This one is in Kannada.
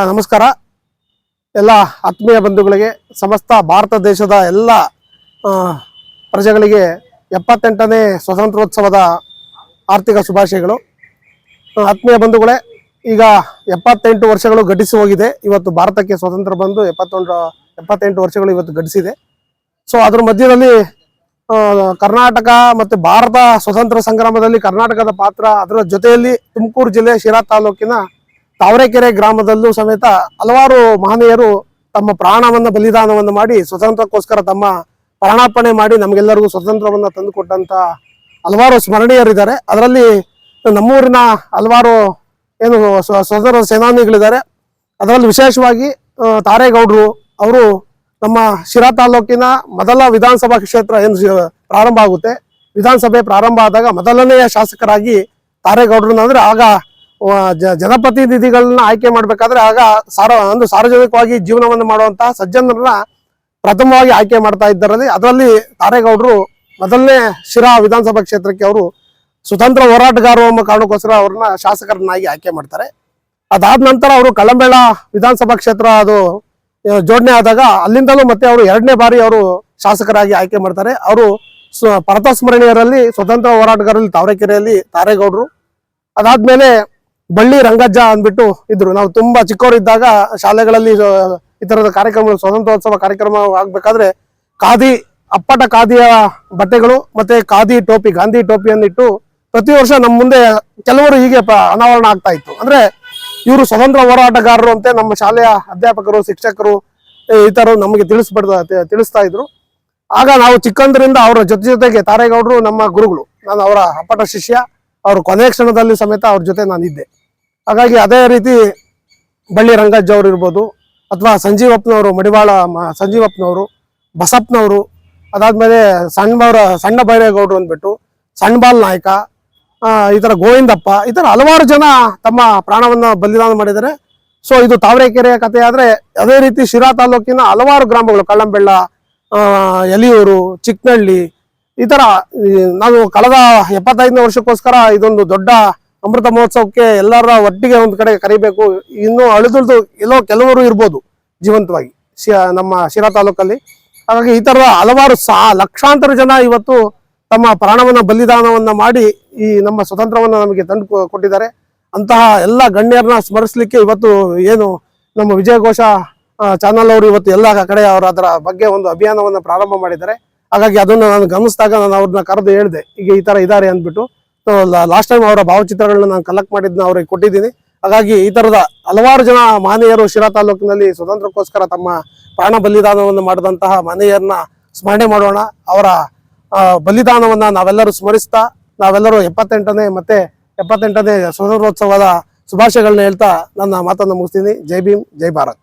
ನಮಸ್ಕಾರ ಎಲ್ಲ ಆತ್ಮೀಯ ಬಂಧುಗಳಿಗೆ, ಸಮಸ್ತ ಭಾರತ ದೇಶದ ಎಲ್ಲ ಪ್ರಜೆಗಳಿಗೆ 78ನೇ ಸ್ವಾತಂತ್ರ್ಯೋತ್ಸವದ ಆರ್ಥಿಕ ಶುಭಾಶಯಗಳು. ಆತ್ಮೀಯ ಬಂಧುಗಳೇ, ಈಗ 78 ವರ್ಷಗಳು ಗಡಿಸಿ ಹೋಗಿದೆ. ಇವತ್ತು ಭಾರತಕ್ಕೆ ಸ್ವಾತಂತ್ರ್ಯ ಬಂದು 78 ವರ್ಷಗಳು ಇವತ್ತು ಗಡಿಸಿದೆ. ಸೊ ಅದ್ರ ಮಧ್ಯದಲ್ಲಿ ಕರ್ನಾಟಕ ಮತ್ತು ಭಾರತ ಸ್ವತಂತ್ರ ಸಂಗ್ರಾಮದಲ್ಲಿ ಕರ್ನಾಟಕದ ಪಾತ್ರ, ಅದರ ಜೊತೆಯಲ್ಲಿ ತುಮಕೂರು ಜಿಲ್ಲೆ ಶಿರಾ ತಾಲೂಕಿನ ತಾವರೆಕೆರೆ ಗ್ರಾಮದಲ್ಲೂ ಸಮೇತ ಹಲವಾರು ಮಹನೀಯರು ತಮ್ಮ ಪ್ರಾಣವನ್ನು ಬಲಿದಾನವನ್ನು ಮಾಡಿ ಸ್ವತಂತ್ರಕ್ಕೋಸ್ಕರ ತಮ್ಮ ಪ್ರಾಣಾರ್ಪಣೆ ಮಾಡಿ ನಮಗೆಲ್ಲರಿಗೂ ಸ್ವತಂತ್ರವನ್ನು ತಂದುಕೊಟ್ಟಂತ ಹಲವಾರು ಸ್ಮರಣೀಯರಿದ್ದಾರೆ. ಅದರಲ್ಲಿ ನಮ್ಮೂರಿನ ಹಲವಾರು ಏನು ಸ್ವತಂತ್ರ ಸೇನಾನಿಗಳಿದ್ದಾರೆ. ಅದರಲ್ಲಿ ವಿಶೇಷವಾಗಿ ತಾರೇಗೌಡರು ಅವರು ನಮ್ಮ ಶಿರಾ ತಾಲೂಕಿನ ಮೊದಲ ವಿಧಾನಸಭಾ ಕ್ಷೇತ್ರ ಏನು ಪ್ರಾರಂಭ ಆಗುತ್ತೆ, ವಿಧಾನಸಭೆ ಪ್ರಾರಂಭ ಆದಾಗ ಮೊದಲನೆಯ ಶಾಸಕರಾಗಿ ತಾರೇಗೌಡರನ್ನ, ಅಂದ್ರೆ ಆಗ ಜನಪ್ರತಿನಿಧಿಗಳನ್ನ ಆಯ್ಕೆ ಮಾಡ್ಬೇಕಾದ್ರೆ ಆಗ ಸಾರ್ವಜನಿಕವಾಗಿ ಜೀವನವನ್ನು ಮಾಡುವಂತಹ ಸಜ್ಜನರನ್ನ ಪ್ರಥಮವಾಗಿ ಆಯ್ಕೆ ಮಾಡ್ತಾ ಇದ್ದರಲ್ಲಿ ಅದರಲ್ಲಿ ತಾರೇಗೌಡರು ಮೊದಲನೇ ಶಿರಾ ವಿಧಾನಸಭಾ ಕ್ಷೇತ್ರಕ್ಕೆ ಅವರು ಸ್ವತಂತ್ರ ಹೋರಾಟಗಾರರು ಎಂಬ ಕಾರಣಕ್ಕೋಸ್ಕರ ಅವ್ರನ್ನ ಶಾಸಕರನ್ನಾಗಿ ಆಯ್ಕೆ ಮಾಡ್ತಾರೆ. ಅದಾದ ನಂತರ ಅವರು ಕಳಂಬೆಳ ವಿಧಾನಸಭಾ ಕ್ಷೇತ್ರ ಅದು ಜೋಡಣೆ ಆದಾಗ ಅಲ್ಲಿಂದಲೂ ಮತ್ತೆ ಅವರು 2ನೇ ಬಾರಿ ಅವರು ಶಾಸಕರಾಗಿ ಆಯ್ಕೆ ಮಾಡ್ತಾರೆ. ಅವರು ಪರತಸ್ಮರಣೀಯರಲ್ಲಿ ಸ್ವತಂತ್ರ ಹೋರಾಟಗಾರರಲ್ಲಿ ತಾವರೆಕೆರೆಯಲ್ಲಿ ತಾರೇಗೌಡರು. ಅದಾದ್ಮೇಲೆ ಬಳ್ಳಿ ರಂಗಜ್ಜ ಅಂದ್ಬಿಟ್ಟು ಇದ್ರು. ನಾವು ತುಂಬಾ ಚಿಕ್ಕವರಿದ್ದಾಗ ಶಾಲೆಗಳಲ್ಲಿ ಈ ತರದ ಕಾರ್ಯಕ್ರಮಗಳು, ಸ್ವತಂತ್ರೋತ್ಸವ ಕಾರ್ಯಕ್ರಮ ಆಗ್ಬೇಕಾದ್ರೆ ಅಪ್ಪಟ ಖಾದಿಯ ಬಟ್ಟೆಗಳು ಮತ್ತೆ ಖಾದಿ ಟೋಪಿ, ಗಾಂಧಿ ಟೋಪಿಯನ್ನಿಟ್ಟು ಪ್ರತಿ ವರ್ಷ ನಮ್ಮ ಮುಂದೆ ಕೆಲವರು ಹೀಗೆ ಅನಾವರಣ ಆಗ್ತಾ ಇತ್ತು. ಅಂದ್ರೆ ಇವರು ಸ್ವತಂತ್ರ ಹೋರಾಟಗಾರರು ಅಂತ ನಮ್ಮ ಶಾಲೆಯ ಅಧ್ಯಾಪಕರು, ಶಿಕ್ಷಕರು ಈ ತರ ನಮಗೆ ತಿಳಿಸ್ತಾ ಇದ್ರು. ಆಗ ನಾವು ಚಿಕ್ಕಂದ್ರಿಂದ ಅವರ ಜೊತೆಗೆ ತಾರೇಗೌಡರು ನಮ್ಮ ಗುರುಗಳು, ನಾನು ಅವರ ಅಪ್ಪಟ ಶಿಷ್ಯ. ಅವರು ಕೊನೆಯ ಕ್ಷಣದಲ್ಲಿ ಸಮೇತ ಅವ್ರ ಜೊತೆ ನಾನಿದ್ದೆ. ಹಾಗಾಗಿ ಅದೇ ರೀತಿ ಬಳ್ಳಿ ರಂಗಜ್ಜ ಅವರು ಇರ್ಬೋದು, ಅಥವಾ ಸಂಜೀವಪ್ಪನವರು, ಮಡಿವಾಳ ಸಂಜೀವಪ್ಪನವರು, ಬಸಪ್ಪನವರು, ಅದಾದ್ಮೇಲೆ ಸಣ್ಣ ಬೈರೇಗೌಡರು ಅಂದ್ಬಿಟ್ಟು, ಸಣ್ಣಬಾಲ್ ನಾಯಕ, ಈ ತರ ಗೋವಿಂದಪ್ಪ, ಈ ತರ ಹಲವಾರು ಜನ ತಮ್ಮ ಪ್ರಾಣವನ್ನ ಬಲಿದಾನ ಮಾಡಿದ್ದಾರೆ. ಸೊ ಇದು ತಾವರೆಕೆರೆಯ ಕಥೆ. ಆದ್ರೆ ಅದೇ ರೀತಿ ಶಿರಾ ತಾಲೂಕಿನ ಹಲವಾರು ಗ್ರಾಮಗಳು, ಕಳ್ಳಂಬೆಳ್ಳ, ಎಲಿಯೂರು, ಚಿಕ್ಕನಹಳ್ಳಿ, ಈ ತರ ನಾವು ಕಳೆದ 75ನೇ ವರ್ಷಕ್ಕೋಸ್ಕರ ಇದೊಂದು ದೊಡ್ಡ ಅಮೃತ ಮಹೋತ್ಸವಕ್ಕೆ ಎಲ್ಲರ ಒಟ್ಟಿಗೆ ಒಂದು ಕಡೆ ಕರಿಬೇಕು. ಇನ್ನು ಅಳಿದುಳಿದು ಎಲ್ಲೋ ಕೆಲವರು ಇರ್ಬೋದು ಜೀವಂತವಾಗಿ ನಮ್ಮ ಶಿರಾ ತಾಲೂಕಲ್ಲಿ. ಹಾಗಾಗಿ ಈ ತರ ಹಲವಾರು ಲಕ್ಷಾಂತರ ಜನ ಇವತ್ತು ತಮ್ಮ ಪ್ರಾಣವನ್ನ ಬಲಿದಾನವನ್ನ ಮಾಡಿ ಈ ನಮ್ಮ ಸ್ವತಂತ್ರವನ್ನ ನಮಗೆ ತಂದು ಕೊಟ್ಟಿದ್ದಾರೆ. ಅಂತಹ ಎಲ್ಲ ಗಣ್ಯರನ್ನ ಸ್ಮರಿಸಲಿಕ್ಕೆ ಇವತ್ತು ಏನು ನಮ್ಮ ವಿಜಯಘೋಷ ಚಾನಲ್ ಅವರು ಇವತ್ತು ಎಲ್ಲ ಕಡೆ ಅವರು ಅದರ ಬಗ್ಗೆ ಒಂದು ಅಭಿಯಾನವನ್ನ ಪ್ರಾರಂಭ ಮಾಡಿದ್ದಾರೆ. ಹಾಗಾಗಿ ಅದನ್ನು ನಾನು ಗಮನಿಸಿದಾಗ ನಾನು ಅವ್ರನ್ನ ಕರೆದು ಹೇಳಿದೆ, ಈಗ ಈ ತರ ಇದ್ದಾರೆ ಅಂದ್ಬಿಟ್ಟು. ಲಾಸ್ಟ್ ಟೈಮ್ ಅವರ ಭಾವಚಿತ್ರಗಳನ್ನ ನಾನು ಕಲೆಕ್ಟ್ ಮಾಡಿದ್ನ ಅವ್ರಿಗೆ ಕೊಟ್ಟಿದ್ದೀನಿ. ಹಾಗಾಗಿ ಈ ತರದ ಹಲವಾರು ಜನ ಮಹನೀಯರು ಶಿರಾ ತಾಲೂಕಿನಲ್ಲಿ ಸ್ವತಂತ್ರಕ್ಕೋಸ್ಕರ ತಮ್ಮ ಪ್ರಾಣ ಬಲಿದಾನವನ್ನು ಮಾಡಿದಂತಹ ಮಹನೀಯರನ್ನ ಸ್ಮರಣೆ ಮಾಡೋಣ. ಅವರ ಬಲಿದಾನವನ್ನ ನಾವೆಲ್ಲರೂ ಸ್ಮರಿಸ್ತಾ ನಾವೆಲ್ಲರೂ 78ನೇ ಸ್ವತಂತ್ರೋತ್ಸವದ ಶುಭಾಶಯಗಳನ್ನ ಹೇಳ್ತಾ ನನ್ನ ಮಾತನ್ನು ಮುಗಿಸ್ತೀನಿ. ಜೈ ಭೀಮ್, ಜೈ ಭಾರತ್.